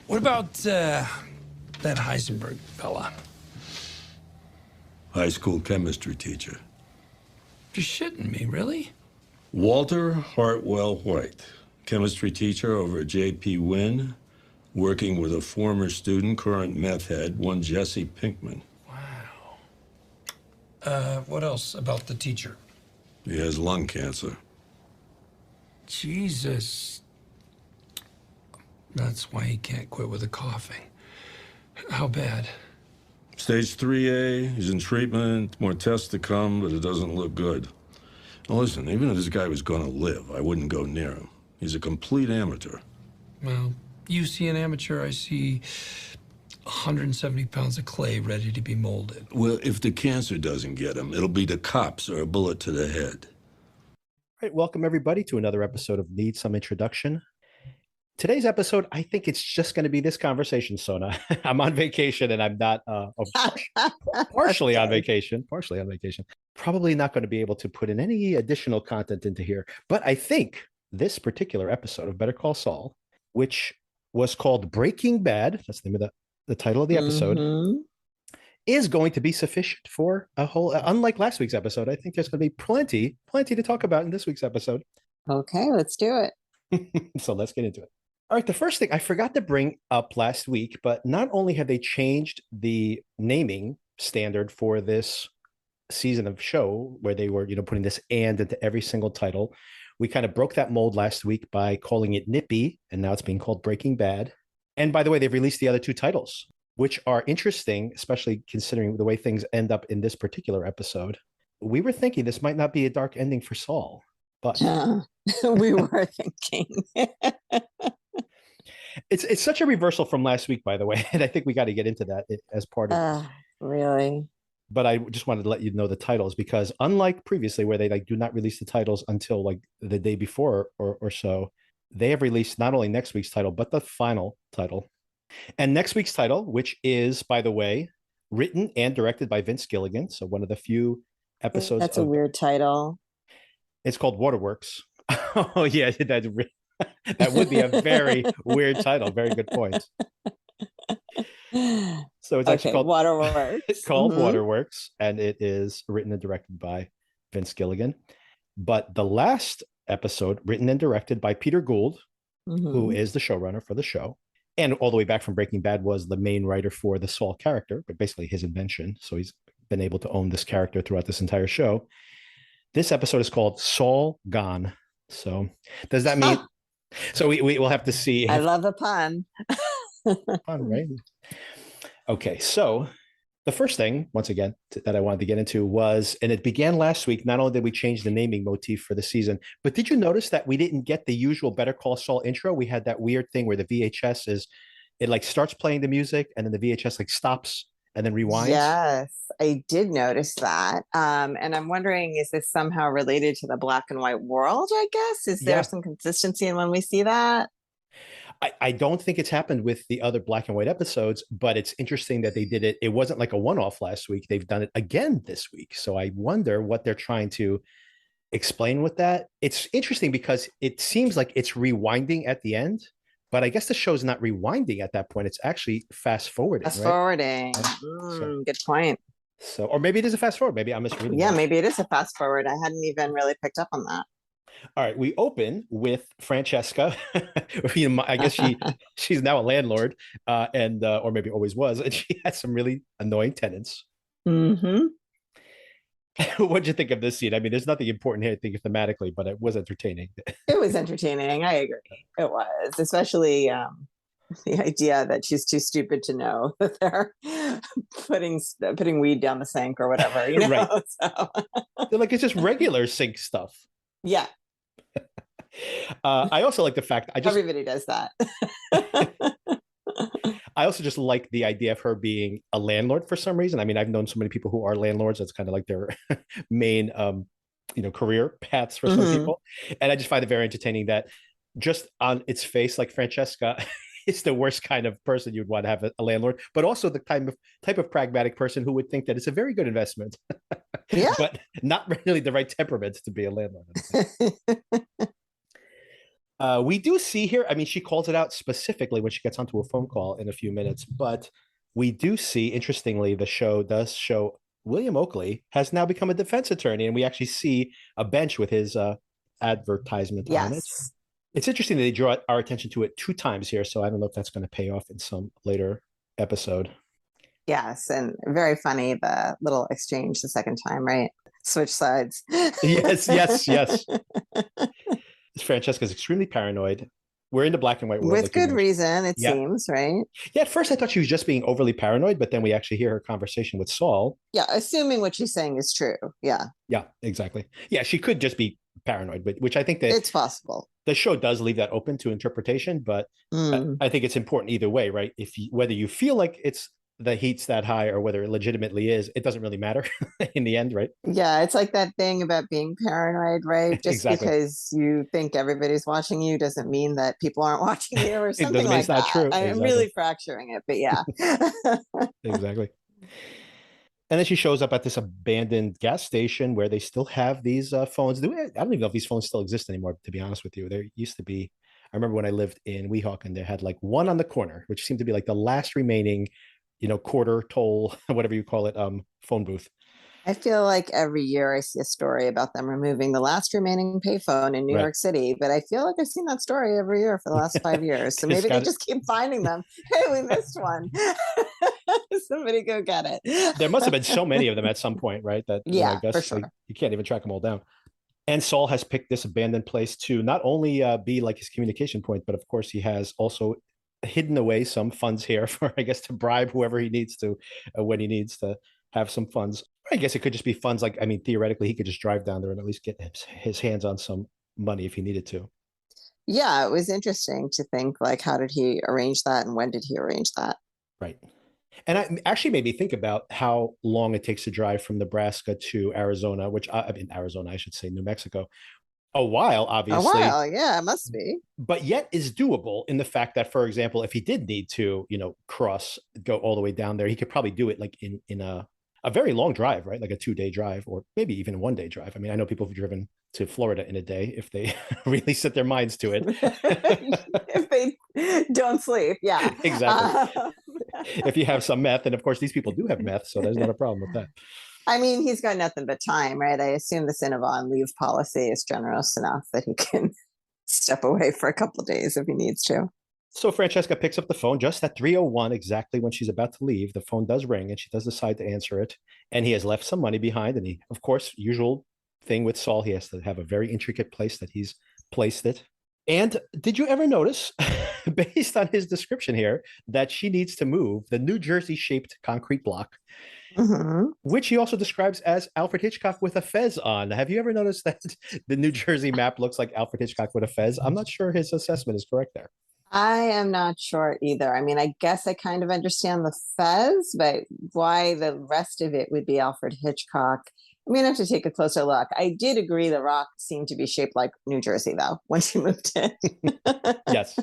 What about that Heisenberg fella? High school chemistry teacher. You're shitting me, really? Walter Hartwell White, chemistry teacher over at J.P. Wynn, working with a former student, current meth head, one Jesse Pinkman. Wow. What else about the teacher? He has lung cancer. Jesus. That's why he can't quit with the coughing. How bad? Stage 3A, he's in treatment, more tests to come, but it doesn't look good. Now listen, even if this guy was gonna live, I wouldn't go near him. He's a complete amateur. Well, you see an amateur, I see 170 pounds of clay ready to be molded. Well, if the cancer doesn't get him, it'll be the cops or a bullet to the head. All right, welcome everybody to another episode of Need Some Introduction. Today's episode, I think it's just going to be this conversation, Sona. I'm on vacation and I'm not partially on vacation. Probably not going to be able to put in any additional content into here. But I think this particular episode of Better Call Saul, which was called Breaking Bad, that's the name of the title of the episode, is going to be sufficient for a whole, unlike last week's episode. I think there's going to be plenty to talk about in this week's episode. Okay, let's do it. So let's get into it. All right, the first thing I forgot to bring up last week, but not only have they changed the naming standard for this season of show where they were, putting this "and" into every single title. We kind of broke that mold last week by calling it Nippy, and now it's being called Breaking Bad. And by the way, they've released the other two titles, which are interesting, especially considering the way things end up in this particular episode. We were thinking this might not be a dark ending for Saul, but we were thinking. It's such a reversal from last week, by the way, and I think we got to get into that as part of really. But I just wanted to let you know the titles, because unlike previously where they do not release the titles until like the day before or so, they have released not only next week's title but the final title. And next week's title, which is, by the way, written and directed by Vince Gilligan, so one of the few episodes. That's a weird title. It's called Waterworks. Oh yeah, that would be a very weird title. Very good point. So it's actually called Waterworks. It's called Waterworks, and it is written and directed by Vince Gilligan. But the last episode, written and directed by Peter Gould, who is the showrunner for the show, and all the way back from Breaking Bad was the main writer for the Saul character, but basically his invention. So he's been able to own this character throughout this entire show. This episode is called Saul Gone. So does that mean? So we will have to see. I love a pun. Fun, right? Okay, so the first thing, once again, that I wanted to get into was, and it began last week, not only did we change the naming motif for the season, but did you notice that we didn't get the usual Better Call Saul intro? We had that weird thing where the VHS it starts playing the music and then the VHS stops and then rewinds. Yes, I did notice that. And I'm wondering, is this somehow related to the black and white world, I guess? Is there some consistency in when we see that? I don't think it's happened with the other black and white episodes, but it's interesting that they did it. It wasn't like a one-off last week. They've done it again this week. So I wonder what they're trying to explain with that. It's interesting because it seems like it's rewinding at the end, but I guess the show's not rewinding at that point. It's actually fast forwarding. Fast forwarding. Good point. So, or maybe it is a fast forward. Maybe I'm misreading. Yeah, maybe it is a fast forward. I hadn't even really picked up on that. All right, we open with Francesca. I guess she's now a landlord, and or maybe always was, and she has some really annoying tenants. What'd you think of this scene? I mean, there's nothing important here, I think, thematically, but it was entertaining. It was entertaining. I agree. It was, especially the idea that she's too stupid to know that they're putting weed down the sink or whatever. Right. So. They're like, it's just regular sink stuff. Yeah. I also like the fact everybody does that. I also just like the idea of her being a landlord for some reason. I mean, I've known so many people who are landlords. That's kind of like their main career paths for some people. And I just find it very entertaining that just on its face, like Francesca is the worst kind of person you'd want to have a landlord, but also the type of pragmatic person who would think that it's a very good investment. Yeah. But not really the right temperament to be a landlord. We do see here, I mean, she calls it out specifically when she gets onto a phone call in a few minutes, but we do see, interestingly, the show does show William Oakley has now become a defense attorney, and we actually see a bench with his advertisement on it. Yes. It's interesting that they draw our attention to it 2 times here, so I don't know if that's going to pay off in some later episode. Yes, and very funny the little exchange the second time, right? Switch sides. Yes. Francesca's extremely paranoid. We're in the black and white world. With like you good mentioned. reason, it Yeah. seems, right? Yeah, at first I thought she was just being overly paranoid, but then we actually hear her conversation with Saul. Yeah, assuming what she's saying is true. Yeah, Yeah, exactly. Yeah, she could just be paranoid, but which I think that it's possible. the show does leave that open to interpretation, but I think it's important either way, right? Whether you feel like it's the heat's that high or whether it legitimately is, it doesn't really matter in the end, right? Yeah, it's like that thing about being paranoid, right? Just Exactly. because you think everybody's watching you doesn't mean that people aren't watching you or It something doesn't mean like it's not that. true. I'm Exactly. really fracturing it, but yeah. Exactly. And then she shows up at this abandoned gas station where they still have these phones. I don't even know if these phones still exist anymore, to be honest with you. There used to be, I remember when I lived in Weehawken, they had like one on the corner, which seemed to be like the last remaining, quarter toll, whatever you call it, phone booth. I feel like every year I see a story about them removing the last remaining payphone in New Right. York City, but I feel like I've seen that story every year for the last 5 years. So maybe they just keep finding them. Hey, we missed one. Somebody go get it. There must have been so many of them at some point, right? That Yeah, I guess for sure. you can't even track them all down. And Saul has picked this abandoned place to not only be like his communication point, but of course he has also hidden away some funds here for, I guess, to bribe whoever he needs to when he needs to have some funds. I guess it could just be funds. Like, I mean, theoretically, he could just drive down there and at least get his hands on some money if he needed to. Yeah, it was interesting to think like, how did he arrange that and when did he arrange that? Right. And it actually made me think about how long it takes to drive from Nebraska to Arizona, which I mean, Arizona, I should say, New Mexico. A while, obviously. A while, yeah, it must be. But yet is doable in the fact that, for example, if he did need to, go all the way down there, he could probably do it like in a very long drive, right? Like a 2-day drive or maybe even a 1-day drive. I mean, I know people have driven to Florida in a day if they really set their minds to it. If they don't sleep, yeah. Exactly. If you have some meth, and of course these people do have meth, so there's not a problem with that. I mean, he's got nothing but time, right? I assume the Cinnabon leave policy is generous enough that he can step away for a couple of days if he needs to. So Francesca picks up the phone just at 3:01, exactly when she's about to leave. The phone does ring and she does decide to answer it. And he has left some money behind. And he, of course, usual thing with Saul, he has to have a very intricate place that he's placed it. And did you ever notice, based on his description here, that she needs to move the New Jersey shaped concrete block, which he also describes as Alfred Hitchcock with a fez on? Have you ever noticed that the New Jersey map looks like Alfred Hitchcock with a fez? I'm not sure his assessment is correct there. I am not sure either. I mean, I guess I kind of understand the fez, but why the rest of it would be Alfred Hitchcock, I'm going to have to take a closer look. I did agree the rock seemed to be shaped like New Jersey, though, when she moved in. Yes.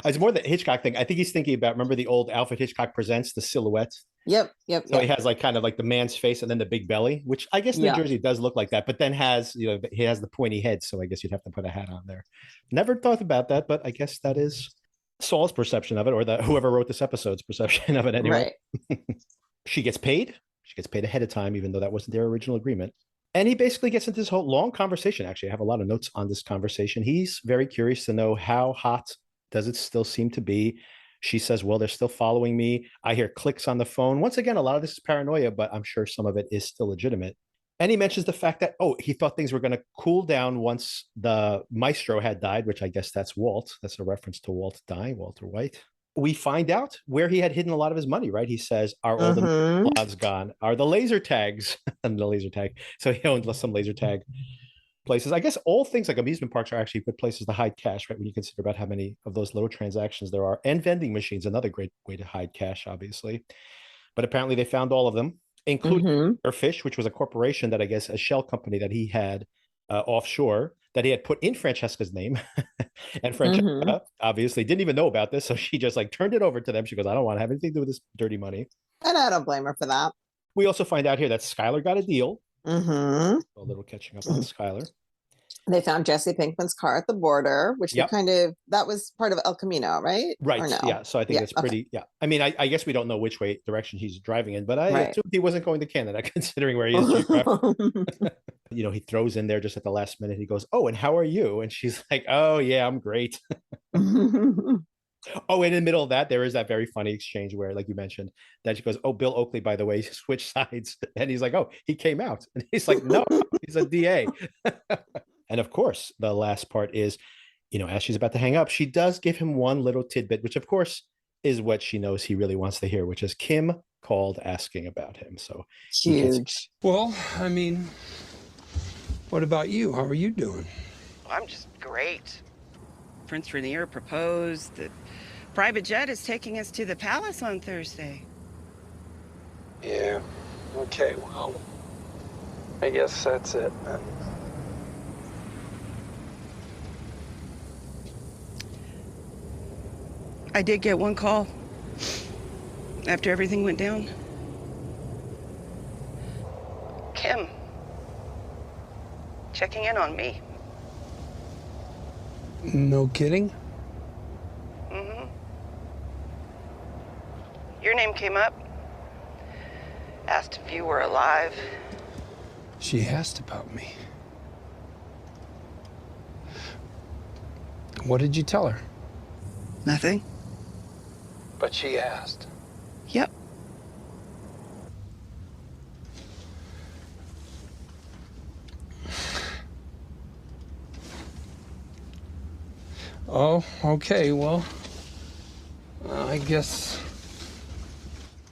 It's more the Hitchcock thing. I think he's thinking about, remember the old Alfred Hitchcock Presents, the silhouette? Yep. So he has like kind of like the man's face and then the big belly, which I guess New Jersey does look like that, but then has, he has the pointy head. So I guess you'd have to put a hat on there. Never thought about that, but I guess that is Saul's perception of it, or whoever wrote this episode's perception of it anyway. Right. She gets paid. She gets paid ahead of time, even though that wasn't their original agreement. And he basically gets into this whole long conversation. Actually, I have a lot of notes on this conversation. He's very curious to know how hot does it still seem to be. She says, well, they're still following me. I hear clicks on the phone. Once again, a lot of this is paranoia, but I'm sure some of it is still legitimate. And he mentions the fact that, he thought things were going to cool down once the maestro had died, which I guess that's Walt. That's a reference to Walt dying, Walter White. We find out where he had hidden a lot of his money, right? He says, are all the odds gone? Are the laser tags? And the laser tag. So he owned some laser tag places. I guess all things like amusement parks are actually good places to hide cash, right? When you consider about how many of those little transactions there are. And vending machines, another great way to hide cash, obviously. But apparently they found all of them, including Fish, which was a corporation that I guess a shell company that he had offshore that he had put in Francesca's name. And Francesca obviously didn't even know about this. So she just like turned it over to them. She goes, I don't want to have anything to do with this dirty money. And I don't blame her for that. We also find out here that Skylar got a deal. A little catching up on Skylar. They found Jesse Pinkman's car at the border, which Yep. that was part of El Camino, right? Right. Or no? Yeah. So I think Yeah, that's okay. pretty. Yeah. I mean, I guess we don't know which direction he's driving in, but I Right. assumed he wasn't going to Canada, considering where he is geographically. He throws in there just at the last minute. He goes, "Oh, and how are you?" And she's like, "Oh, yeah, I'm great." Oh, and in the middle of that, there is that very funny exchange where, like you mentioned, that she goes, "Oh, Bill Oakley, by the way, switched sides," and he's like, "Oh, he came out," and he's like, "No, he's a DA." And of course, the last part is, as she's about to hang up, she does give him one little tidbit, which of course is what she knows he really wants to hear, which is Kim called asking about him. So he gets Huge. Well, I mean, what about you? How are you doing? I'm just great. Prince Rainier proposed. The private jet is taking us to the palace on Thursday. Yeah. Okay, well, I guess that's it then. I did get one call after everything went down. Kim, checking in on me. No kidding? Mm-hmm. Your name came up. Asked if you were alive. She asked about me. What did you tell her? Nothing? But she asked. Yep. Oh, okay, well, I guess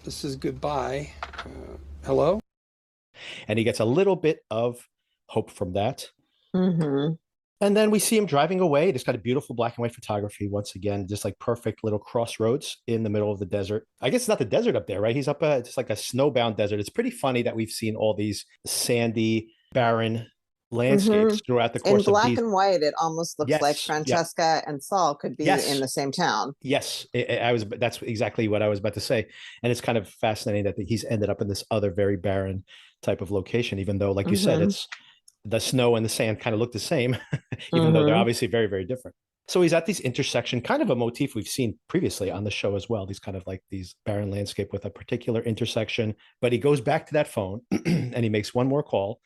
this is goodbye. Hello? and he gets a little bit of hope from that. Mm-hmm. And then we see him driving away. This kind of beautiful black and white photography once again, just like perfect little crossroads in the middle of the desert. I guess it's not the desert up there, right? He's up it's like a snowbound desert. It's pretty funny that we've seen all these sandy, barren landscapes throughout the course In black of these. and white, it almost looks like Yes, Francesca and Saul could be Yes. in the same town. Yes, that's exactly what I was about to say. And it's kind of fascinating that he's ended up in this other very barren type of location, even though, like you said, it's the snow and the sand kind of look the same, even though they're obviously very, very different. So he's at these intersection, kind of a motif we've seen previously on the show as well. These kind of like these barren landscape with a particular intersection, but he goes back to that phone and he makes one more call.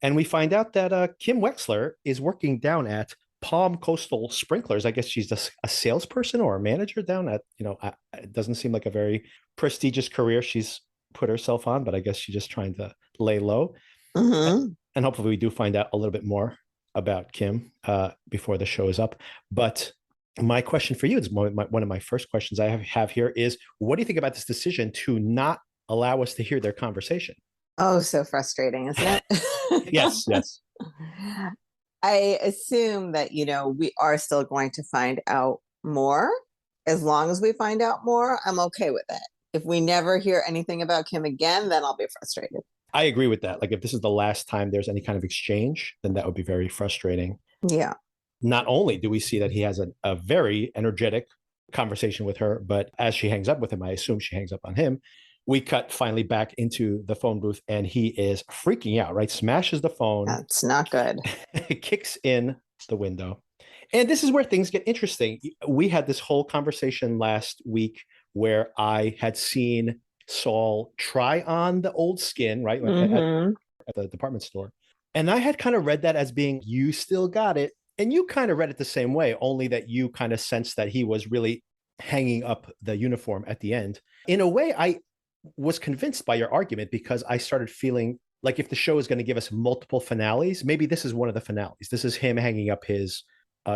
And we find out that Kim Wexler is working down at Palm Coastal Sprinklers. I guess she's a salesperson or a manager down at, it doesn't seem like a very prestigious career she's put herself on, but I guess she's just trying to lay low. And hopefully we do find out a little bit more about Kim before the show is up. But my question for you is one of my first questions I have here is, what do you think about this decision to not allow us to hear their conversation? Oh, so frustrating, isn't it? Yes. I assume that, we are still going to find out more. As long as we find out more, I'm okay with it. If we never hear anything about Kim again, then I'll be frustrated. I agree with that. Like if this is the last time there's any kind of exchange, then that would be very frustrating. Yeah. Not only do we see that he has a very energetic conversation with her, but as she hangs up with him, I assume she hangs up on him. We cut finally back into the phone booth and he is freaking out, right? Smashes the phone. That's not good. Kicks in the window. And this is where things get interesting. We had this whole conversation last week where I had seen Saul try on the old skin, right? At the department store. And I had kind of read that as being, you still got it. And you kind of read it the same way, only that you kind of sensed that he was really hanging up the uniform at the end. In a way, I was convinced by your argument because I started feeling like if the show is going to give us multiple finales, maybe this is one of the finales. This is him hanging up his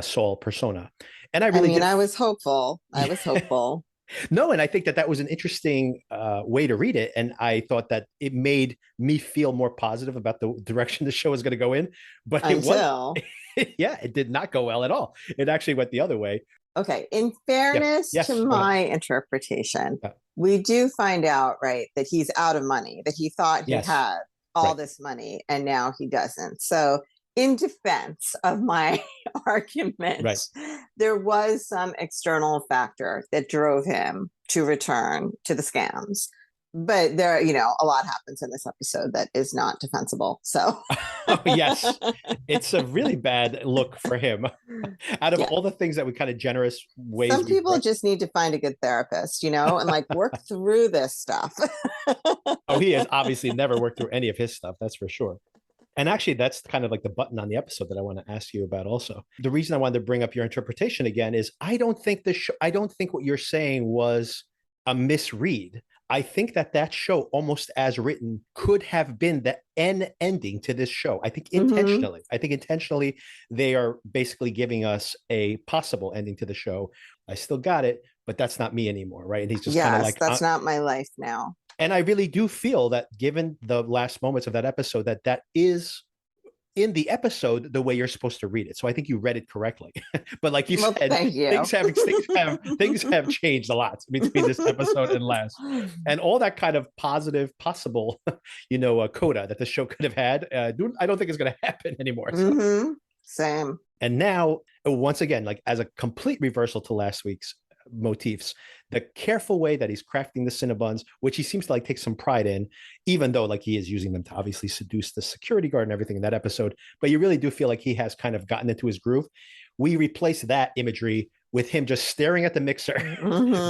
Saul persona. And I was hopeful. I was hopeful. No, and I think that was an interesting way to read it. And I thought that it made me feel more positive about the direction the show is going to go in. But it did not go well at all. It actually went the other way. Okay. In fairness to my interpretation, we do find out, right, that he's out of money, that he thought he had all this money and now he doesn't. So in defense of my argument, there was some external factor that drove him to return to the scams. But there, you know, a lot happens in this episode that is not defensible. So Oh, yes, it's a really bad look for him. Out of all the things that we kind of generous ways. Some people just need to find a good therapist, you know, and like work through this stuff. Oh, he has obviously never worked through any of his stuff. That's for sure. And actually, that's kind of like the button on the episode that I want to ask you about also. The reason I wanted to bring up your interpretation again is I don't think I don't think what you're saying was a misread. I think that show, almost as written, could have been the ending to this show. I think intentionally. I think intentionally they are basically giving us a possible ending to the show. I still got it, but that's not me anymore, right? And he's just kind of like, that's not my life now. And I really do feel that, given the last moments of that episode, that is in the episode the way you're supposed to read it. So I think you read it correctly. But like you said, thank you. things have changed a lot between this episode and last. And all that kind of positive possible, you know, coda that the show could have had, I don't think is going to happen anymore. So. Same. And now, once again, like as a complete reversal to last week's motifs, the careful way that he's crafting the Cinnabons, which he seems to like take some pride in, even though like he is using them to obviously seduce the security guard and everything in that episode, but you really do feel like he has kind of gotten into his groove. We replace that imagery with him just staring at the mixer,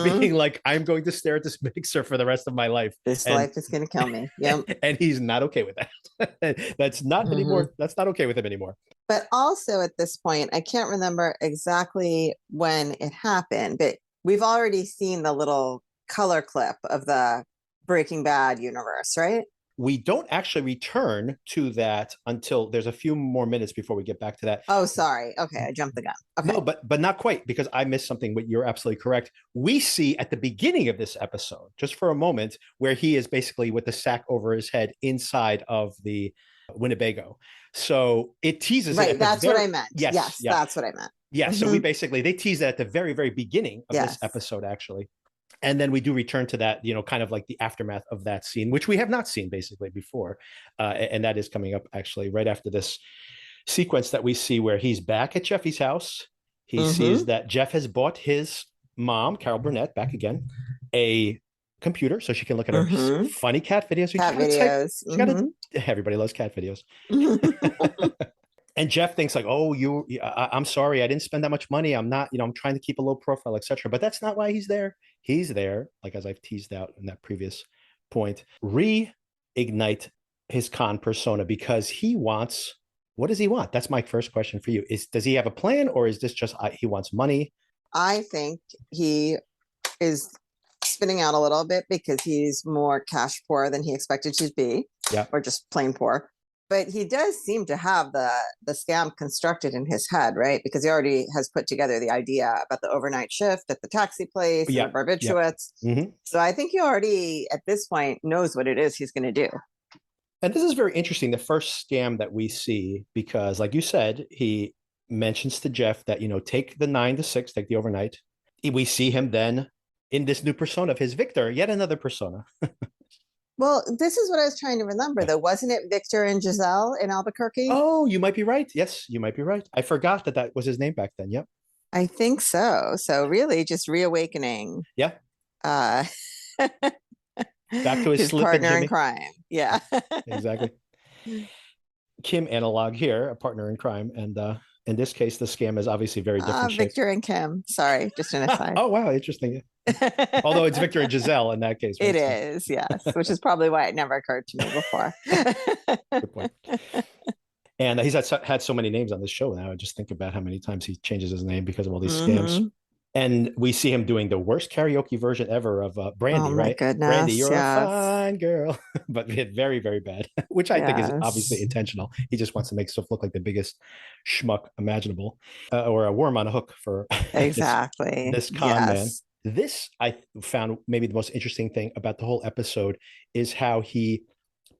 being like, I'm going to stare at this mixer for the rest of my life. This life is going to kill me. Yep. And he's not okay with that. That's not anymore. That's not okay with him anymore. But also at this point, I can't remember exactly when it happened, but we've already seen the little color clip of the Breaking Bad universe, right? We don't actually return to that until there's a few more minutes before we get back to that. Oh, sorry. Okay, I jumped the gun. Okay. No, but not quite, because I missed something, but you're absolutely correct. We see at the beginning of this episode, just for a moment, where he is basically with the sack over his head inside of the Winnebago. So it teases right, it. That's what I meant. Yes, yeah. That's what I meant. Yeah, so we basically, they tease that at the very, very beginning of this episode, actually. And then we do return to that, you know, kind of like the aftermath of that scene, which we have not seen basically before. And that is coming up actually right after this sequence that we see where he's back at Jeffy's house. He sees that Jeff has bought his mom, Carol Burnett, back again, a computer so she can look at her funny cat videos. Cat videos. Everybody loves cat videos. And Jeff thinks like, oh, I'm sorry, I didn't spend that much money. I'm not, you know, I'm trying to keep a low profile, etc. But that's not why he's there. He's there, like as I've teased out in that previous point, reignite his con persona because he wants, what does he want? That's my first question for you. Does he have a plan, or is this just he wants money? I think he is spinning out a little bit because he's more cash poor than he expected to be, or just plain poor. But he does seem to have the scam constructed in his head, right? Because he already has put together the idea about the overnight shift at the taxi place, and the barbiturates. So I think he already, at this point, knows what it is he's going to do. And this is very interesting, the first scam that we see, because like you said, he mentions to Jeff that, you know, take the 9 to 6, take the overnight. We see him then in this new persona of his, Victor, yet another persona. Well, this is what I was trying to remember, though. Wasn't it Victor and Giselle in Albuquerque? Oh, you might be right. Yes, you might be right. I forgot that was his name back then. Yep. I think so. So really just reawakening. Yeah. Back to his partner in crime. Yeah. Exactly. Kim analog here, a partner in crime. And in this case, the scam is obviously very different. Victor and Kim. Sorry, just an aside. Oh, wow. Interesting. Although it's Victor and Giselle in that case. Right? It is, yes. Which is probably why it never occurred to me before. Good point. And he's had so many names on this show now. I just think about how many times he changes his name because of all these scams. And we see him doing the worst karaoke version ever of Brandy, right? Goodness, Brandy, you're a fine girl. But very, very bad, which I think is obviously intentional. He just wants to make stuff look like the biggest schmuck imaginable, or a worm on a hook for this con man. This, I found maybe the most interesting thing about the whole episode is how he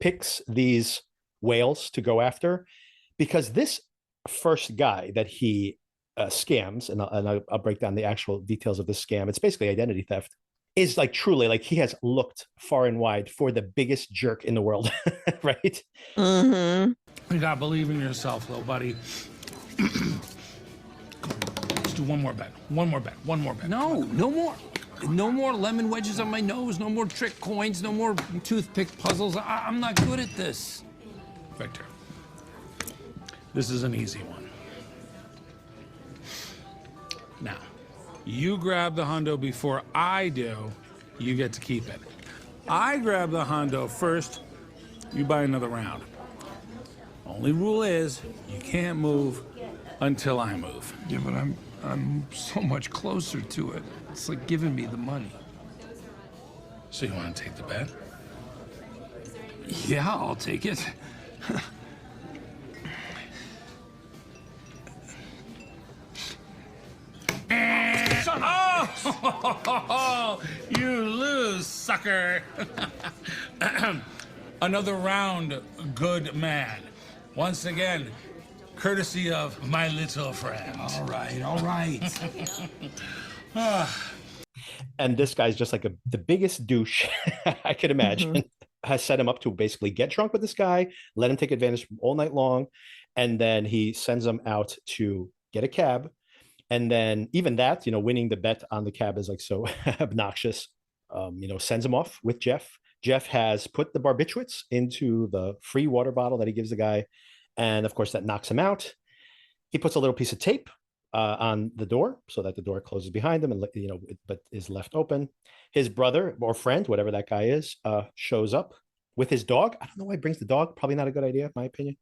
picks these whales to go after, because this first guy that he scams, and I'll break down the actual details of the scam. It's basically identity theft. Is like truly like he has looked far and wide for the biggest jerk in the world, right? You gotta believe in yourself, little buddy. Let's do one more bet. One more bet. No more. No more lemon wedges on my nose, no more trick coins, no more toothpick puzzles. I'm not good at this. Victor, this is an easy one. Now, you grab the hundo before I do, you get to keep it. I grab the hundo first, you buy another round. Only rule is, you can't move until I move. Yeah, but I'm so much closer to it. It's like giving me the money. So you want to take the bet? Yeah, I'll take it. Oh, you lose, sucker. Another round, good man. Once again, courtesy of my little friend. All right, all right. And this guy's just like the biggest douche I could imagine. Has set him up to basically get drunk with this guy, let him take advantage of him all night long, and then he sends him out to get a cab. And then even that, winning the bet on the cab is like so obnoxious. Sends him off with Jeff. Jeff has put the barbiturates into the free water bottle that he gives the guy, and of course that knocks him out. He puts a little piece of tape on the door so that the door closes behind him, and but is left open. His brother or friend, whatever that guy is, shows up with his dog. I don't know why he brings the dog. Probably not a good idea, in my opinion.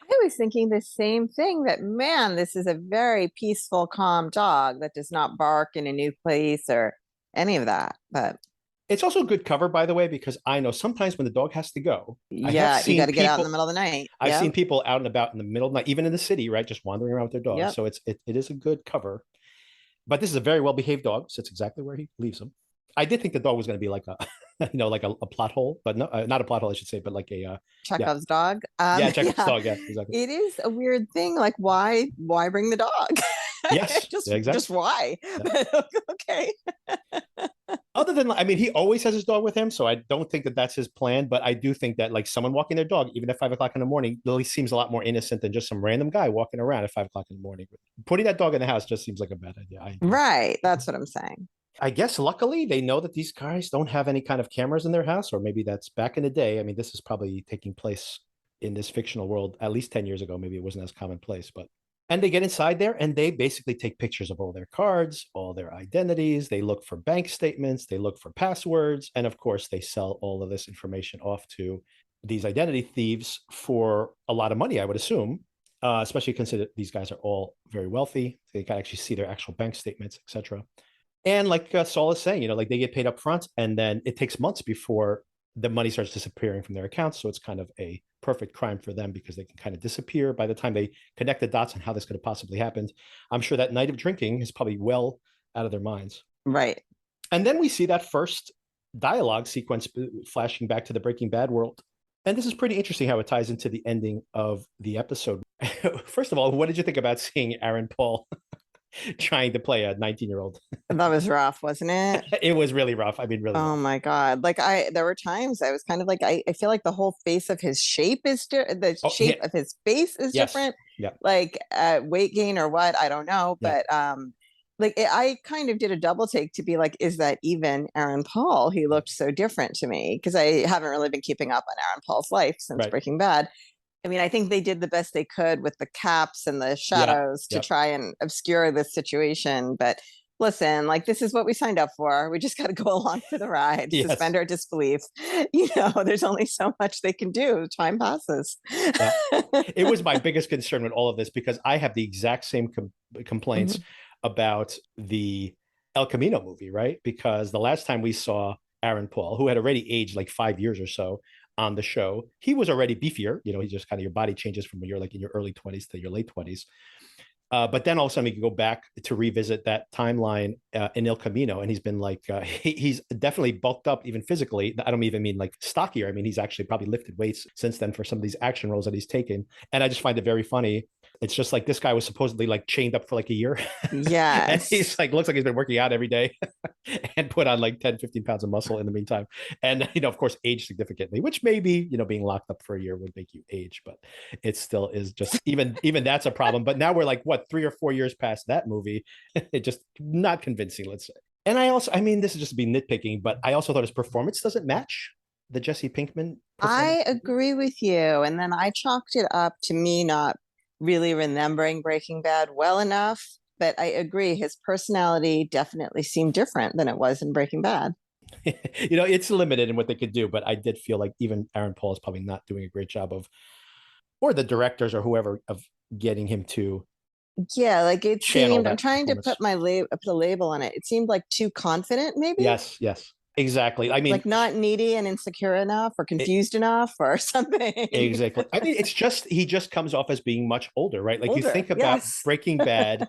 I was thinking the same thing, that man, this is a very peaceful, calm dog that does not bark in a new place or any of that. But it's also good cover, by the way, because I know sometimes when the dog has to go, yeah, you got to get out in the middle of the night. I've seen people out and about in the middle of the night, even in the city, right, just wandering around with their dogs. So it is a good cover. But this is a very well behaved dog. Sits exactly where he leaves him. I did think the dog was going to be like a, like a plot hole, but no, not a plot hole, I should say, but like a Chekhov's dog. Chekhov's dog. Yeah, exactly. It is a weird thing. Like, why bring the dog? Yes, just why? Yeah. Okay. Other than, he always has his dog with him, so I don't think that that's his plan. But I do think that like someone walking their dog, even at 5 o'clock in the morning, really seems a lot more innocent than just some random guy walking around at 5 o'clock in the morning. Putting that dog in the house just seems like a bad idea. Right. That's what I'm saying. I guess luckily they know that these guys don't have any kind of cameras in their house, or maybe that's back in the day. This is probably taking place in this fictional world at least 10 years ago. Maybe it wasn't as commonplace, and they get inside there and they basically take pictures of all their cards, all their identities. They look for bank statements, they look for passwords, and of course they sell all of this information off to these identity thieves for a lot of money, I would assume, especially consider these guys are all very wealthy. They can actually see their actual bank statements, etc. And like Saul is saying, like they get paid up front, and then it takes months before the money starts disappearing from their accounts. So it's kind of a perfect crime for them because they can kind of disappear by the time they connect the dots on how this could have possibly happened. I'm sure that night of drinking is probably well out of their minds. Right. And then we see that first dialogue sequence flashing back to the Breaking Bad world. And this is pretty interesting how it ties into the ending of the episode. First of all, what did you think about seeing Aaron Paul trying to play a 19-year-old? That was rough, wasn't it? It was really rough. Really oh rough. My God. Like there were times I was kind of like, I feel like the whole face of his shape is shape of his face is different. Yeah. Like weight gain or what, I don't know. But I kind of did a double take to be like, is that even Aaron Paul? He looked so different to me because I haven't really been keeping up on Aaron Paul's life since Breaking Bad. I think they did the best they could with the caps and the shadows to try and obscure this situation. But listen, like, this is what we signed up for. We just got to go along for the ride, suspend our disbelief. There's only so much they can do. Time passes. It was my biggest concern with all of this because I have the exact same complaints about the El Camino movie, right? Because the last time we saw Aaron Paul, who had already aged like 5 years or so on the show, he was already beefier. He just kind of, your body changes from when you're like in your early 20s to your late 20s. But then all of a sudden you can go back to revisit that timeline in El Camino, and he's been like, he's definitely bulked up even physically. I don't even mean like stockier. I mean, he's actually probably lifted weights since then for some of these action roles that he's taken. And I just find it very funny. It's just like this guy was supposedly like chained up for like a year. Yeah. And he's like, looks like he's been working out every day and put on like 10, 15 pounds of muscle in the meantime. And, of course, age significantly, which maybe, being locked up for a year would make you age, but it still is just even that's a problem. But now we're like, 3 or 4 years past that movie. It just not convincing, let's say. And I mean, this is just me nitpicking, but I also thought his performance doesn't match the Jesse Pinkman I performance. agree with you. And then I chalked it up to me not really remembering Breaking Bad well enough. But I agree, his personality definitely seemed different than it was in Breaking Bad. It's limited in what they could do, but I did feel like even Aaron Paul is probably not doing a great job of, or the directors or whoever, of getting him to Yeah, like it channel seemed, I'm that trying to performance. put a label on it. It seemed like too confident, maybe? Yes, exactly. I mean, Like not needy and insecure enough or it, confused enough or something. exactly. I mean, he just comes off as being much older, right? Like you Older, think about yes. Breaking Bad,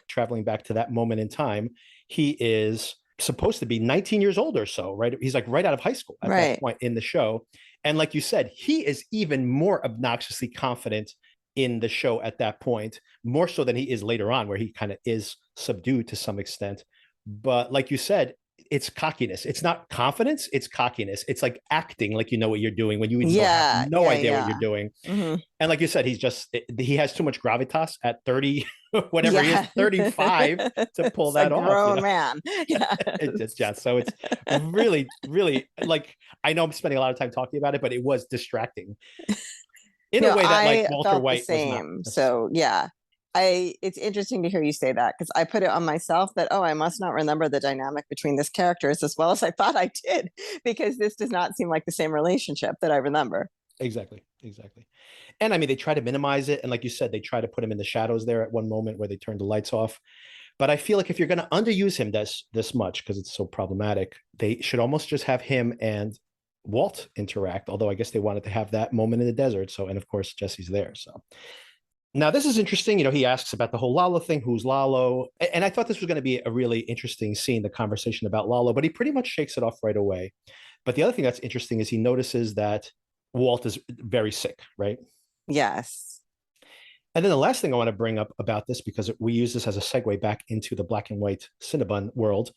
traveling back to that moment in time, he is supposed to be 19 years old or so, right? He's like right out of high school at that Right. point in the show. And like you said, he is even more obnoxiously confident in the show at that point, more so than he is later on, where he kind of is subdued to some extent. But like you said, it's cockiness. It's not confidence, it's cockiness. It's like acting like you know what you're doing when you have no idea what you're doing. Mm-hmm. And like you said, he has too much gravitas at 30, whatever he is, Yeah. 35 to pull It's that a off. grown man. Yeah. So it's really, really, like, I know I'm spending a lot of time talking about it, but it was distracting in a No, way that like I Walter felt the White was not same. necessarily. So yeah, it's interesting to hear you say that because I put it on myself that, oh, I must not remember the dynamic between this characters as well as I thought I did, because this does not seem like the same relationship that I remember. Exactly. And I mean, they try to minimize it. And like you said, they try to put him in the shadows there at one moment where they turn the lights off. But I feel like if you're going to underuse him this much, because it's so problematic, they should almost just have him and Walt interact. Although I guess they wanted to have that moment in the desert. So, and of course, Jesse's there. So now this is interesting. He asks about the whole Lalo thing. Who's Lalo? And I thought this was going to be a really interesting scene, the conversation about Lalo, but he pretty much shakes it off right away. But the other thing that's interesting is he notices that Walt is very sick, right? Yes. And then the last thing I want to bring up about this, because we use this as a segue back into the black and white Cinnabon world,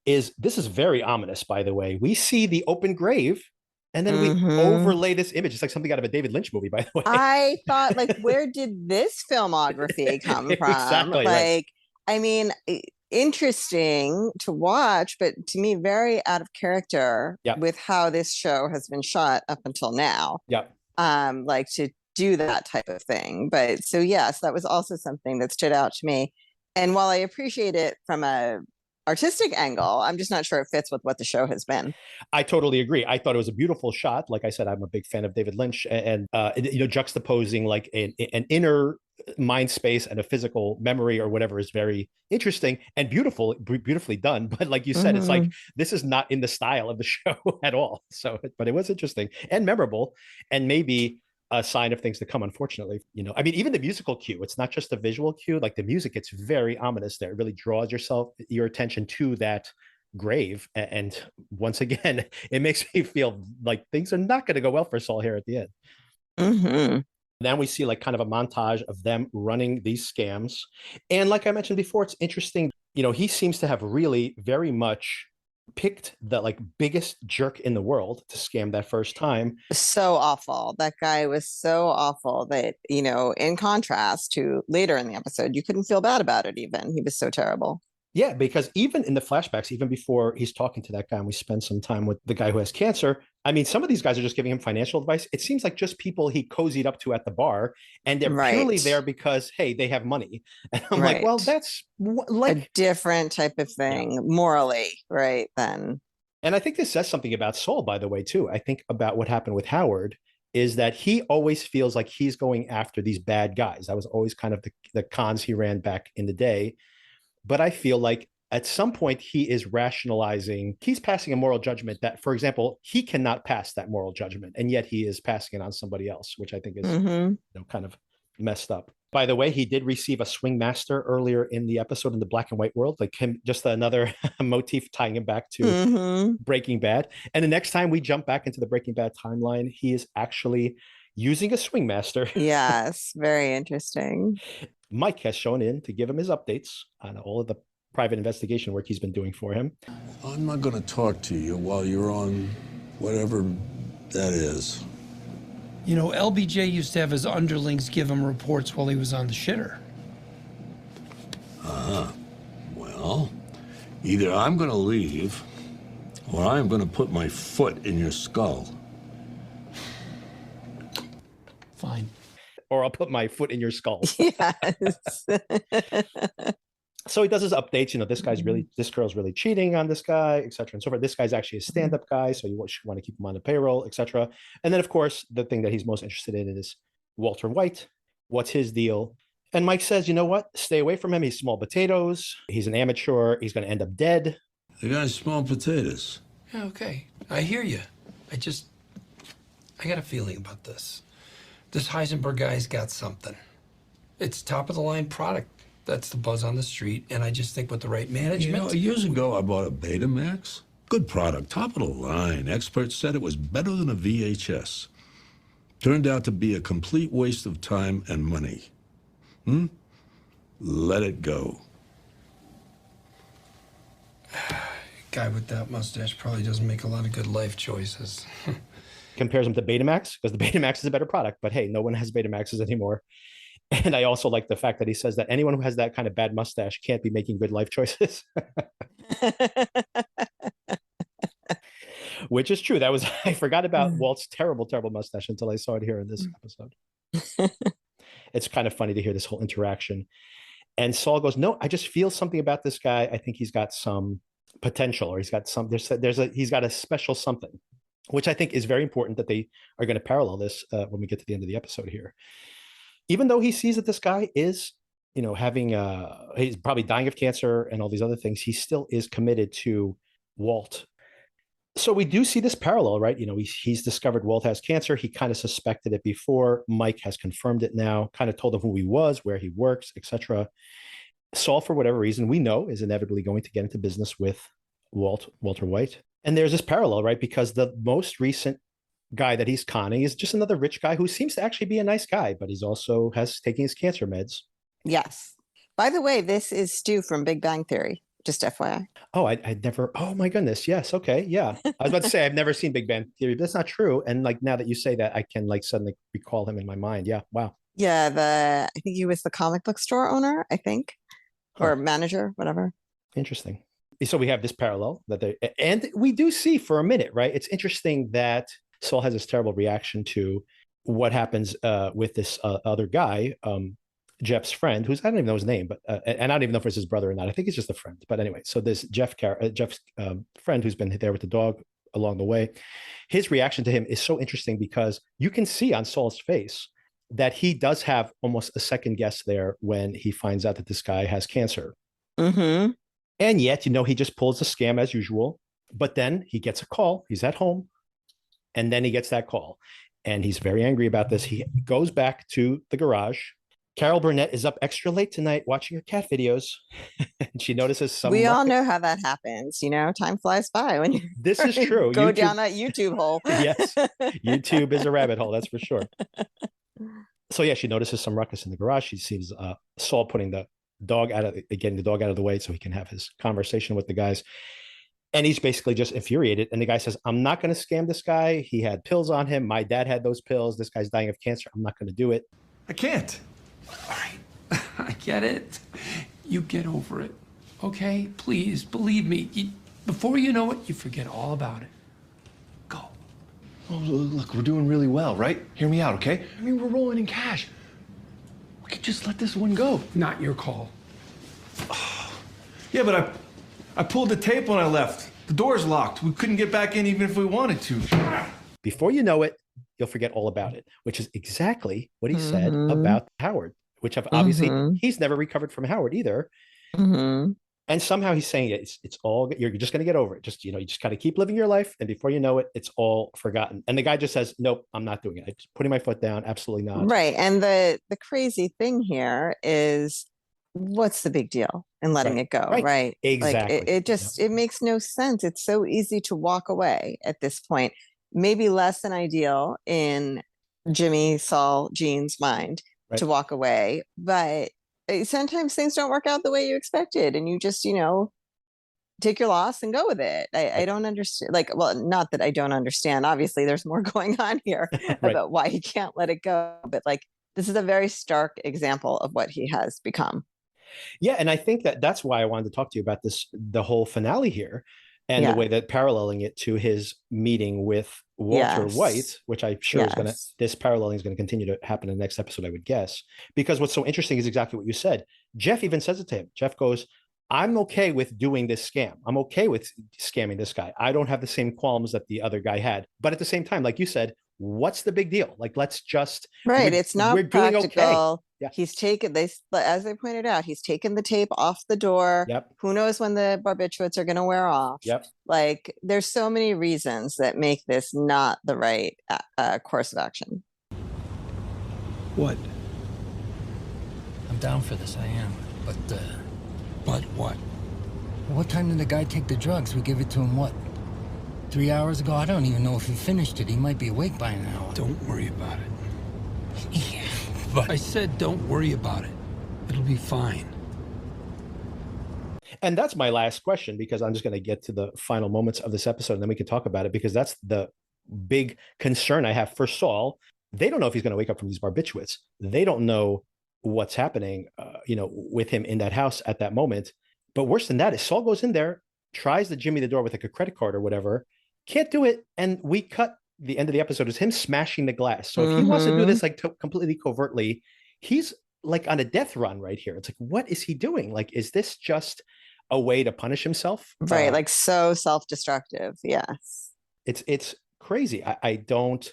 is this is very ominous, by the way. We see the open grave, and then we overlay this image. It's like something out of a David Lynch movie, by the way. I thought, like, where did this filmography come from? Exactly, like, right. I mean, interesting to watch, but to me, very out of character with how this show has been shot up until now. Yeah. Like to do that type of thing. But so yes, that was also something that stood out to me. And while I appreciate it from a artistic angle, I'm just not sure it fits with what the show has been. I totally agree. I thought it was a beautiful shot. Like I said, I'm a big fan of David Lynch, and juxtaposing like an inner mind space and a physical memory or whatever is very interesting and beautifully done. But like you said, it's like this is not in the style of the show at all. So, but it was interesting and memorable, and maybe a sign of things to come, unfortunately. I mean, even the musical cue, it's not just a visual cue. Like the music, it's very ominous there. It really draws your attention to that grave. And once again, it makes me feel like things are not going to go well for Saul here at the end. Then we see like kind of a montage of them running these scams. And like I mentioned before, it's interesting. He seems to have really very much picked the like biggest jerk in the world to scam that first time. So awful. That guy was so awful that, in contrast to later in the episode, you couldn't feel bad about it even. He was so terrible. Yeah, because even in the flashbacks, even before he's talking to that guy and we spend some time with the guy who has cancer, I mean, some of these guys are just giving him financial advice. It seems like just people he cozied up to at the bar, and they're purely there because, hey, they have money. And I'm like, well, that's like a different type of thing morally, right? Then. And I think this says something about Saul, by the way, too. I think about what happened with Howard is that he always feels like he's going after these bad guys. That was always kind of the cons he ran back in the day. But I feel like at some point he is rationalizing, he's passing a moral judgment that, for example, he cannot pass that moral judgment. And yet he is passing it on somebody else, which I think is kind of messed up. By the way, he did receive a swing master earlier in the episode in the black and white world, like him, just another motif tying him back to Breaking Bad. And the next time we jump back into the Breaking Bad timeline, he is actually using a swing master. Yes, very interesting. Mike has shown in to give him his updates on all of the private investigation work he's been doing for him. I'm not going to talk to you while you're on whatever that is. LBJ used to have his underlings give him reports while he was on the shitter. Well, Either I'm going to leave, or I'm going to put my foot in your skull. Fine. Or I'll put my foot in your skull. Yes. So he does his updates. This girl's really cheating on this guy, et cetera, and so forth. This guy's actually a stand-up guy, so you should want to keep him on the payroll, et cetera. And then, of course, the thing that he's most interested in is Walter White. What's his deal? And Mike says, you know what? Stay away from him. He's small potatoes. He's an amateur. He's going to end up dead. The guy's small potatoes. Yeah, okay. I hear you. I got a feeling about this. This Heisenberg guy's got something. It's top of the line product. That's the buzz on the street. And I just think with the right management. Years ago, I bought a Betamax. Good product, top of the line. Experts said it was better than a VHS. Turned out to be a complete waste of time and money. Let it go. Guy with that mustache probably doesn't make a lot of good life choices. Compares him to Betamax because the Betamax is a better product. But hey, no one has Betamaxes anymore. And I also like the fact that he says that anyone who has that kind of bad mustache can't be making good life choices. Which is true. I forgot about Walt's terrible, terrible mustache until I saw it here in this episode. It's kind of funny to hear this whole interaction. And Saul goes, no, I just feel something about this guy. I think he's got some potential, or he's got he's got a special something, which I think is very important that they are going to parallel this when we get to the end of the episode here. Even though he sees that this guy is, he's probably dying of cancer and all these other things, he still is committed to Walt. So we do see this parallel, right? He's discovered Walt has cancer. He kind of suspected it before. Mike has confirmed it now, kind of told him who he was, where he works, etc. Saul, for whatever reason, we know is inevitably going to get into business with Walter White. And there's this parallel, right? Because the most recent guy that he's conning is just another rich guy who seems to actually be a nice guy, but he's also taking his cancer meds. Yes. By the way, this is Stu from Big Bang Theory. Just FYI. Oh, I'd never. Oh my goodness. Yes. Okay. Yeah. I was about to say I've never seen Big Bang Theory, but that's not true. And now that you say that, I can suddenly recall him in my mind. Yeah. Wow. Yeah. I think he was the comic book store owner, I think, or manager, whatever. Interesting. So we have this parallel and we do see for a minute, right? It's interesting that Saul has this terrible reaction to what happens with this other guy, Jeff's friend, I don't even know his name, but and I don't even know if it's his brother or not. I think it's just a friend. But anyway, so this Jeff's friend who's been there with the dog along the way, his reaction to him is so interesting because you can see on Saul's face that he does have almost a second guess there when he finds out that this guy has cancer. Mm-hmm. And yet, he just pulls the scam as usual. But then he gets a call. He's at home. And then he gets that call. And he's very angry about this. He goes back to the garage. Carol Burnett is up extra late tonight watching her cat videos. And she notices some. We all know how that happens. Time flies by when you. This is true. Go down that YouTube hole. Yes. YouTube is a rabbit hole. That's for sure. So yeah, she notices some ruckus in the garage. She sees Saul putting getting the dog out of the way so he can have his conversation with the guys. And he's basically just infuriated. And the guy says, I'm not going to scam this guy. He had pills on him. My dad had those pills. This guy's dying of cancer. I'm not going to do it. I can't. All right. I get it. You get over it. Okay? Please, believe me. Before you know it, you forget all about it. Go. Oh, look, we're doing really well, right? Hear me out, okay? I mean, we're rolling in cash. We could just let this one go. Not your call. Yeah, but I pulled the tape when I left. The door's locked. We couldn't get back in even if we wanted to. Before you know it, you'll forget all about it, which is exactly what he said about Howard, which obviously he's never recovered from Howard either. Mm-hmm. And somehow he's saying it's all, you're just going to get over it. Just, you just got to keep living your life. And before you know it, it's all forgotten. And the guy just says, nope, I'm not doing it. I'm just putting my foot down. Absolutely not. Right. And the crazy thing here is, what's the big deal in letting it go? Right. Exactly. It makes no sense. It's so easy to walk away at this point. Maybe less than ideal in Jimmy, Saul, Gene's mind to walk away. But sometimes things don't work out the way you expected. And you just, take your loss and go with it. I don't understand. Not that I don't understand. Obviously, there's more going on here about why he can't let it go. But this is a very stark example of what he has become. Yeah, and I think that that's why I wanted to talk to you about this, the whole finale here, and the way that paralleling it to his meeting with Walter White, which I'm sure is going to, this paralleling is going to continue to happen in the next episode, I would guess. Because what's so interesting is exactly what you said. Jeff even says it to him. Jeff goes, I'm okay with doing this scam. I'm okay with scamming this guy. I don't have the same qualms that the other guy had. But at the same time, like you said, what's the big deal? Like, let's just, it's not we're doing practical. Okay. Yeah. He's taken, as they pointed out, he's taken the tape off the door. Yep. Who knows when the barbiturates are going to wear off? Yep. Like, there's so many reasons that make this not the right course of action. What? I'm down for this, I am. But what? What time did the guy take the drugs? We gave it to him, what, 3 hours ago? I don't even know if he finished it. He might be awake by now. Don't worry about it. Yeah, but I said don't worry about it. It'll be fine. And that's my last question, because I'm just going to get to the final moments of this episode, and then we can talk about it, because that's the big concern I have for Saul. They don't know if he's going to wake up from these barbiturates. They don't know what's happening, with him in that house at that moment. But worse than that is Saul goes in there, tries to jimmy the door with like a credit card or whatever, can't do it, and we cut the end of the episode is him smashing the glass. So if he wants to do this like completely covertly, he's like on a death run right here. It's like, what is he doing? Like, is this just a way to punish himself? Right, like so self-destructive. Yes. It's crazy. I don't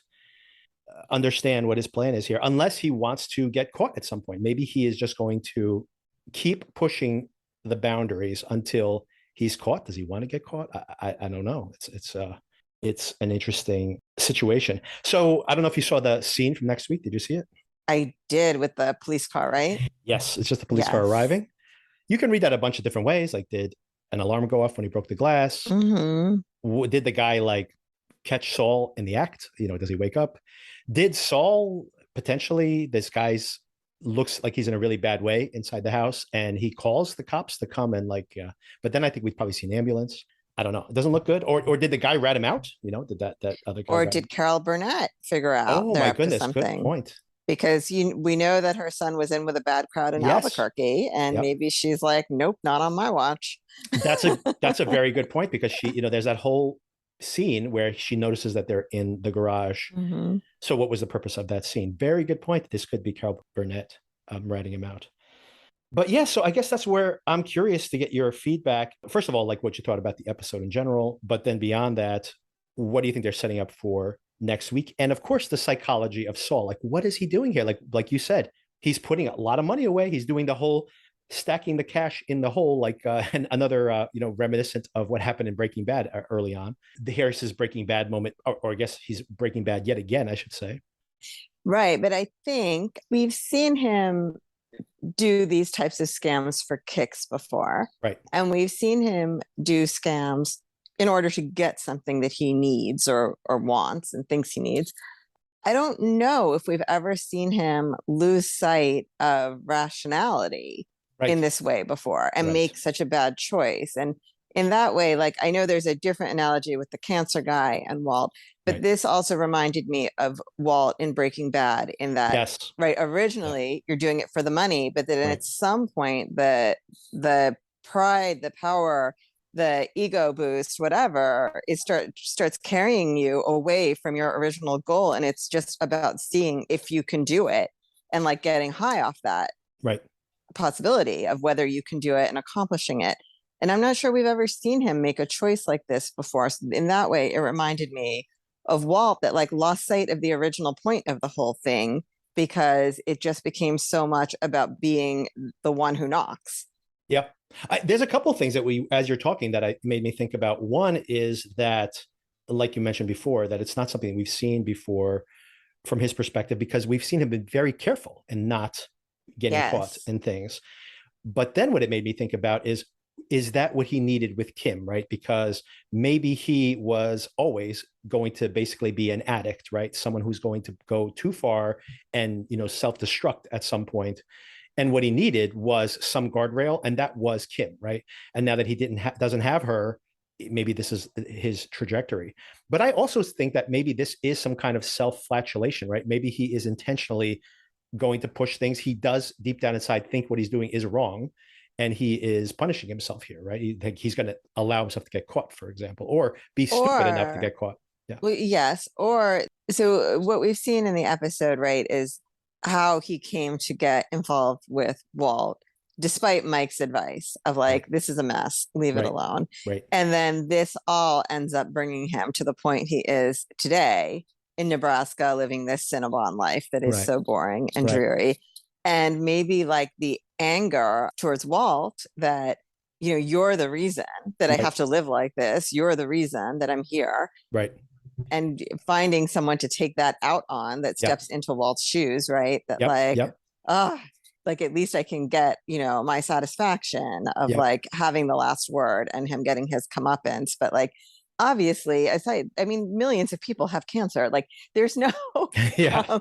understand what his plan is here, unless he wants to get caught at some point. Maybe he is just going to keep pushing the boundaries until he's caught. Does he want to get caught? I don't know. It's an interesting situation. So I don't know if you saw the scene from next week. Did you see it? I did, with the police car, right? Yes, it's just the police car arriving. You can read that a bunch of different ways. Like, did an alarm go off when he broke the glass? Did the guy like catch Saul in the act? Does he wake up? Did Saul potentially, this guy's looks like he's in a really bad way inside the house, and he calls the cops to come and but then I think we'd probably see an ambulance. I don't know. It doesn't look good. Or did the guy rat him out? Did that other guy? Or did Carol Burnett figure out? Oh my goodness, good point. Because we know that her son was in with a bad crowd in Albuquerque, and maybe she's like, nope, not on my watch. That's a very good point, because she, there's that whole scene where she notices that they're in the garage. So what was the purpose of that scene? Very good point. This could be Carol Burnett ratting him out. But yeah, so I guess that's where I'm curious to get your feedback. First of all, like what you thought about the episode in general, but then beyond that, what do you think they're setting up for next week? And of course, the psychology of Saul. Like, what is he doing here? Like you said, he's putting a lot of money away. He's doing the whole stacking the cash in the hole, and another, reminiscent of what happened in Breaking Bad early on. The Harris's Breaking Bad moment, or I guess he's Breaking Bad yet again, I should say. Right. But I think we've seen him do these types of scams for kicks before. Right. And we've seen him do scams in order to get something that he needs or wants and thinks he needs. I don't know if we've ever seen him lose sight of rationality in this way before and make such a bad choice. And in that way, like, I know there's a different analogy with the cancer guy and Walt, but this also reminded me of Walt in Breaking Bad, in that, originally you're doing it for the money, but then at some point the pride, the power, the ego boost, whatever, it starts carrying you away from your original goal. And it's just about seeing if you can do it and like getting high off that possibility of whether you can do it and accomplishing it. And I'm not sure we've ever seen him make a choice like this before. So in that way, it reminded me of Walt, that like lost sight of the original point of the whole thing, because it just became so much about being the one who knocks. Yep. There's a couple of things that as you're talking, that made me think about. One is that, like you mentioned before, that it's not something we've seen before from his perspective, because we've seen him be very careful and not getting caught in things. But then what it made me think about is that what he needed with Kim, right? Because maybe he was always going to basically be an addict, right? Someone who's going to go too far and, self-destruct at some point. And what he needed was some guardrail, and that was Kim, right? And now that he doesn't have her, maybe this is his trajectory. But I also think that maybe this is some kind of self-flatulation, right? Maybe he is intentionally going to push things. He does deep down inside think what he's doing is wrong. and he is punishing himself here, right? He's going to allow himself to get caught, for example, or be stupid enough to Or get caught. Yeah. well, yes. Or so what we've seen in the episode, right, is how he came to get involved with Walt, despite Mike's advice of like, Right. this is a mess, leave it Right. alone. Right. And then this all ends up bringing him to the point he is today in Nebraska, living this Cinnabon life that is Right. so boring and Right. dreary. And maybe like the anger towards Walt that, you know, you're the reason that I Right. have to live like this. You're the reason that I'm here. Right. And finding someone to take that out on that Yep. steps into Walt's shoes, right? That Yep. like, Yep. oh, like at least I can get, you know, my satisfaction of Yep. like having the last word and him getting his comeuppance. But like, obviously, I mean, millions of people have cancer. Like, there's no Yeah.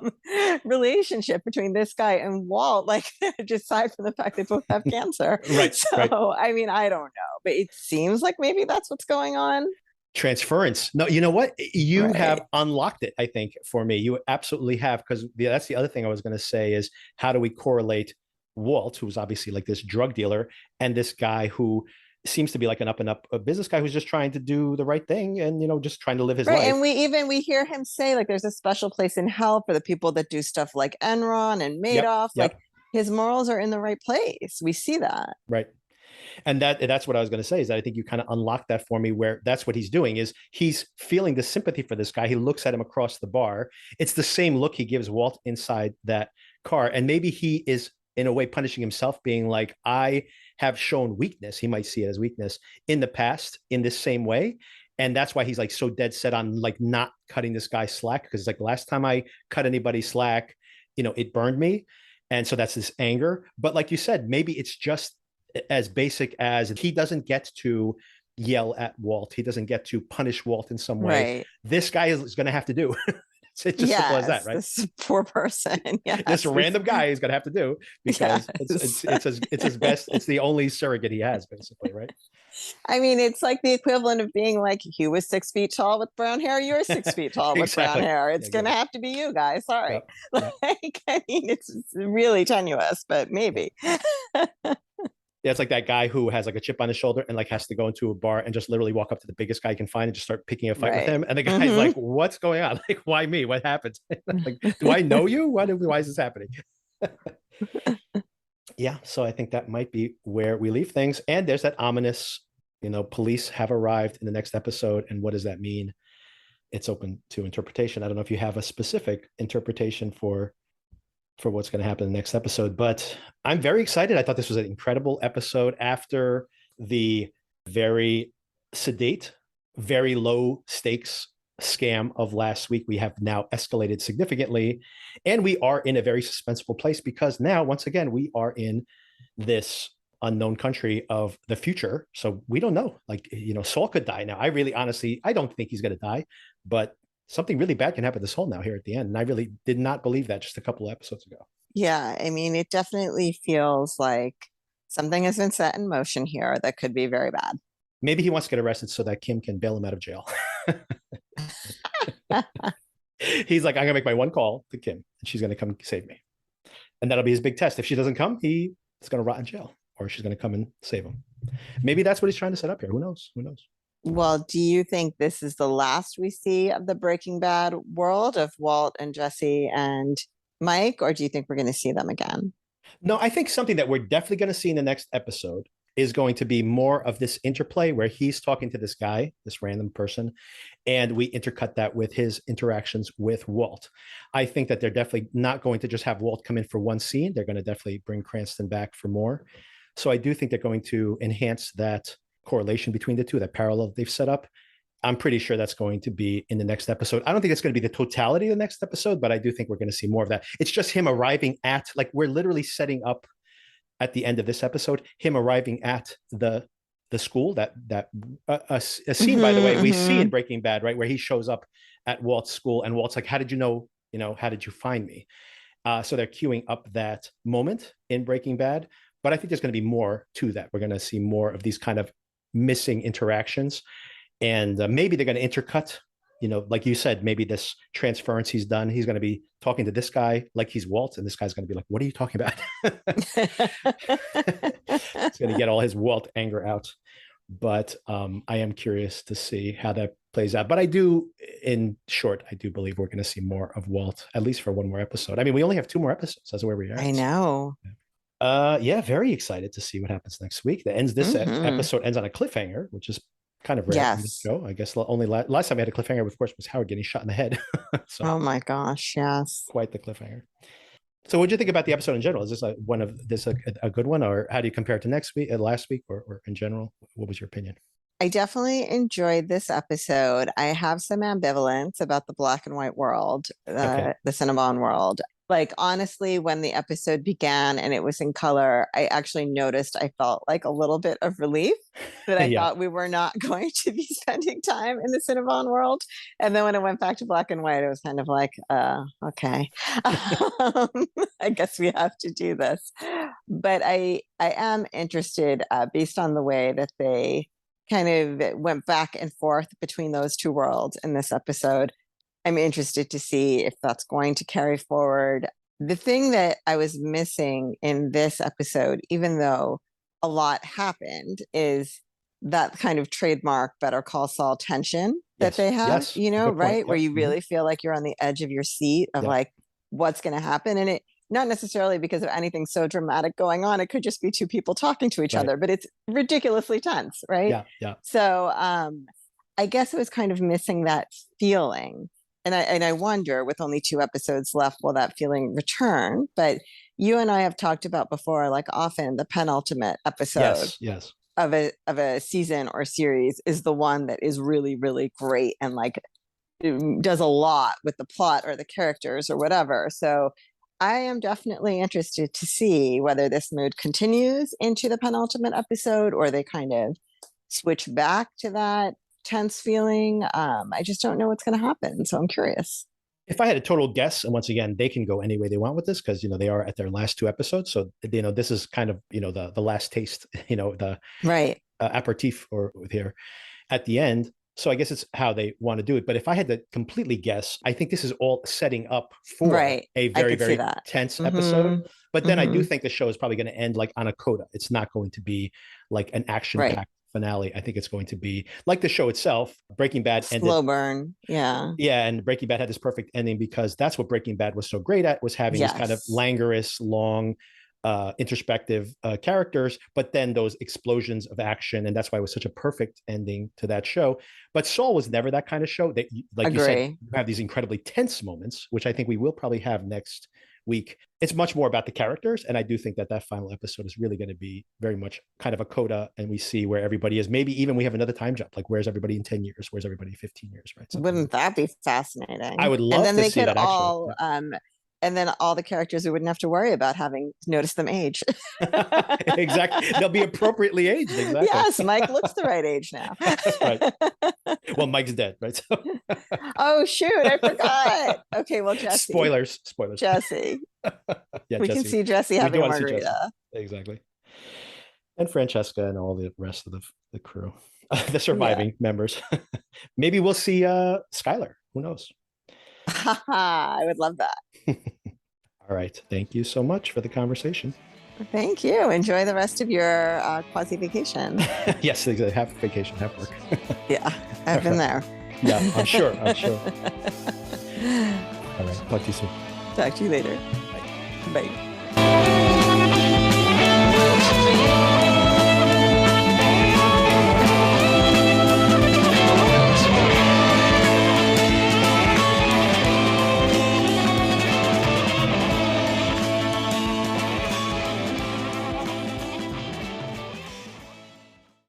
relationship between this guy and Walt, like, just aside from the fact they both have cancer. Right. So, Right. I mean, I don't know, but it seems like maybe that's what's going on. Transference. No, you know what? You Right. have unlocked it, I think, for me. You absolutely have, because that's the other thing I was going to say is, how do we correlate Walt, who's obviously like this drug dealer, and this guy who seems to be like an up and up a business guy who's just trying to do the right thing and, you know, just trying to live his Right. life. And we hear him say like there's a special place in hell for the people that do stuff like Enron and Madoff. Yep. Like his morals are in the right place. We see that. Right. And that's what I was going to say, is that I think you kind of unlocked that for me, where that's what he's doing, is he's feeling the sympathy for this guy. He looks at him across the bar. It's the same look he gives Walt inside that car. And maybe he is in a way punishing himself, being like, I have shown weakness. He might see it as weakness in the past in this same way. And that's why he's like so dead set on like not cutting this guy slack, because it's like, last time I cut anybody slack, you know, it burned me. And so that's this anger. But like you said, maybe it's just as basic as he doesn't get to yell at Walt. He doesn't get to punish Walt in some way. Right. This guy is going to have to do. It's just simple as that, right? This poor person. Yes. This random guy is going to have to do, because Yes. it's his best. It's the only surrogate he has, basically, right? I mean, it's like the equivalent of being like, he was 6 feet tall with brown hair. You're 6 feet tall with Exactly. brown hair. It's Yeah, going to exactly. have to be you guys. Sorry. Yep. Like, I mean, it's really tenuous, but maybe. Yeah, it's like that guy who has like a chip on his shoulder and like has to go into a bar and just literally walk up to the biggest guy he can find and just start picking a fight with Right. him. And the guy's Mhm. like, what's going on? Like, why me? What happened? Like, do I know you? Why is this happening? Yeah, so I think that might be where we leave things. And there's that ominous, you know, police have arrived in the next episode. And what does that mean? It's open to interpretation. I don't know if you have a specific interpretation for what's going to happen in the next episode, but I'm very excited. I thought this was an incredible episode. After the very sedate, very low stakes scam of last week, we have now escalated significantly, and we are in a very suspenseful place, because now, once again, we are in this unknown country of the future. So we don't know, like, you know, Saul could die now. I really, honestly, I don't think he's going to die, but something really bad can happen to Saul now here at the end. And I really did not believe that just a couple of episodes ago. Yeah, I mean, it definitely feels like something has been set in motion here that could be very bad. Maybe he wants to get arrested so that Kim can bail him out of jail. He's like, I'm going to make my one call to Kim, and she's going to come save me. And that'll be his big test. If she doesn't come, he is going to rot in jail, or she's going to come and save him. Maybe that's what he's trying to set up here. Who knows? Who knows? Well, do you think this is the last we see of the Breaking Bad world of Walt and Jesse and Mike, or do you think we're going to see them again? No, I think something that we're definitely going to see in the next episode is going to be more of this interplay where he's talking to this guy, this random person, and we intercut that with his interactions with Walt. I think that they're definitely not going to just have Walt come in for one scene. They're going to definitely bring Cranston back for more. So I do think they're going to enhance that correlation between the two, that parallel they've set up. I'm pretty sure that's going to be in the next episode. I don't think it's going to be the totality of the next episode, but I do think we're going to see more of that. It's just him arriving at, like, we're literally setting up at the end of this episode, him arriving at the school, that a scene, by the way, we see in Breaking Bad, right, where he shows up at Walt's school and Walt's like, how did you know, how did you find me? So they're queuing up that moment in Breaking Bad, but I think there's going to be more to that. We're going to see more of these kind of missing interactions, and maybe they're going to intercut like you said, maybe this transference he's done, he's going to be talking to this guy like he's Walt, and this guy's going to be like, what are you talking about? He's going to get all his Walt anger out. But I am curious to see how that plays out. But in short, I do believe we're going to see more of Walt, at least for one more episode. I mean, we only have 2 more episodes. That's where we are. I know. Yeah, very excited to see what happens next week. This episode ends on a cliffhanger, which is kind of rare in this show. I guess only last time we had a cliffhanger, of course, was Howard getting shot in the head. So, oh my gosh, yes. Quite the cliffhanger. So what did you think about the episode in general? Is this a good one, or how do you compare it to last week, or in general? What was your opinion? I definitely enjoyed this episode. I have some ambivalence about the black and white world, the Cinnabon world. Like, honestly, when the episode began and it was in color, I actually noticed I felt like a little bit of relief that I thought we were not going to be spending time in the Cinnabon world. And then when it went back to black and white, it was kind of like, okay, I guess we have to do this. But I am interested, based on the way that they kind of went back and forth between those 2 worlds in this episode. I'm interested to see if that's going to carry forward. The thing that I was missing in this episode, even though a lot happened, is that kind of trademark Better Call Saul tension that they have, right? Where you really feel like you're on the edge of your seat of like, what's going to happen? And it, not necessarily because of anything so dramatic going on. It could just be 2 people talking to each other, but it's ridiculously tense, right? Yeah. So I guess it was kind of missing that feeling. And I wonder, with only 2 episodes left, will that feeling return? But you and I have talked about before, like, often the penultimate episode of a season or series is the one that is really, really great and like does a lot with the plot or the characters or whatever. So I am definitely interested to see whether this mood continues into the penultimate episode or they kind of switch back to that tense feeling. I just don't know what's going to happen. So I'm curious. If I had a total guess, and once again, they can go any way they want with this because, they are at their last 2 episodes. So, this is kind of, the last taste, the aperitif or here at the end. So I guess it's how they want to do it. But if I had to completely guess, I think this is all setting up for a very, very tense episode. But then I do think the show is probably going to end like on a coda. It's not going to be like an action-packed finale. I think it's going to be like the show itself. Breaking Bad ended slow burn. Yeah, and Breaking Bad had this perfect ending because that's what Breaking Bad was so great at, was having these kind of languorous, long, introspective characters, but then those explosions of action, and that's why it was such a perfect ending to that show. But Saul was never that kind of show. That, like you said, you have these incredibly tense moments, which I think we will probably have next week. It's much more about the characters, and I do think that final episode is really going to be very much kind of a coda, and we see where everybody is. Maybe even we have another time jump, like where's everybody in 10 years, where's everybody in 15 years, right? Wouldn't that be fascinating? I would love to see that, actually. And then all the characters, we wouldn't have to worry about having noticed them age. Exactly. They'll be appropriately aged. Exactly. Yes, Mike looks the right age now. That's right. Well, Mike's dead, right? So... Oh, shoot. I forgot. Okay, well, Jesse. Spoilers. Jesse. We can see Jesse having a margarita. Exactly. And Francesca and all the rest of the crew, the surviving members. Maybe we'll see Skylar. Who knows? I would love that. All right. Thank you so much for the conversation. Thank you. Enjoy the rest of your quasi vacation. Yes, half vacation, half work. Yeah, I've been there. Yeah, I'm sure. All right. Talk to you soon. Talk to you later. Bye. Bye.